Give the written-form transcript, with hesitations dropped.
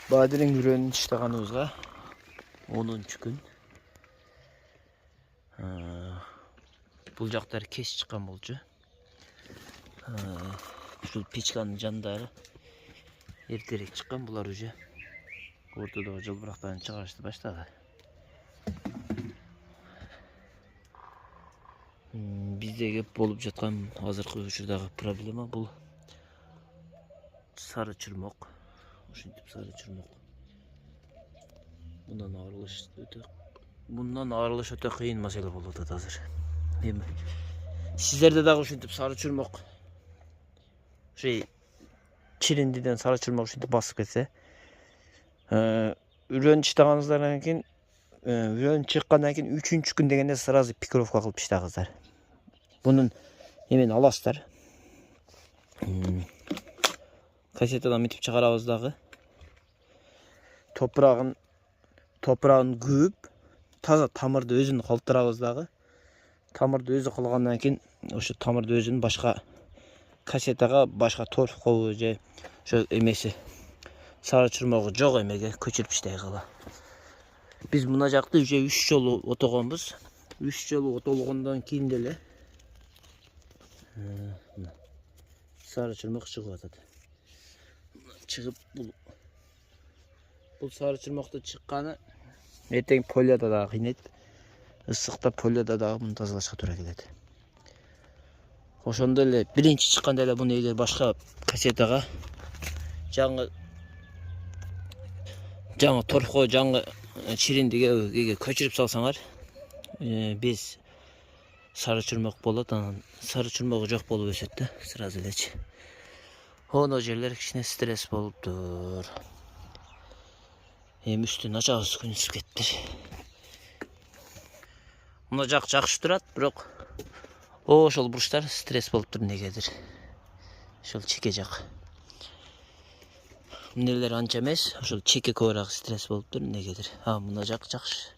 Бадырың үрөнүн иштаганыбызга 10-күн. Бул жактар кеч чыккан болчу. Ушул печканын жандары эртерээк чыккан, булар уже ортодогу жылбырактарын чыгарышты баштады. Бизде кеп болуп жаткан азыркы учурдагы проблема бул сары чурмок. Ушинтип сары чурмок. Bundan arılış öte kıyın mesele болуп атат азыр. Эми сиздерде дагы ушинтип сары чурмок, чириндиден сары чурмок ушинтип басып кетсе, үрөн иштаганыңыздардан кийин, үрөн чыккандан кийин 3-күн дегенде сразу пикировка кылып иштагыздар. Бунун эмени аласыздар. Кассетадан мынтип чыгарабыз дагы. Топурагын күйүп, таза тамырды өзүн калтырабыз дагы. Тамырды өзү кылгандан кийин, ошо тамырды өзүн башка кассетага, башка торфкобу же ошо эмеси сары чурмогу жок эмеге көчүрүп иштей кала. Биз мына жакты уже 3 жолу отогонбуз. 3 жолу отолгондон кийин деле сары чурмок чыгып атат. Чыгып бул сары чурмокту чыкканы эртең полияда да кыйнайт. Ысыкта полияда да муну тазалашка туура келет. Ошондо эле биринчи чыкканда эле буну эгер башка кассетага жаңы торфко, жаңы чириндиге көчүрүп салсаңар, биз сары чурмок болот, анан сары чурмогу жок болуп өсөт да, сразу элечи. Оно жерлер кичине стресс болуптур. Эми үстүн ачабыз, күн ысып кеттир. Мына жак жакшы турат, бирок ошол бурчтар стресс болуптур негедир. Ошол чеке жак. Эмнелер анча эмес, ошол чеке көбүрөөк стресс болуптур негедир. Мына жак жакшы.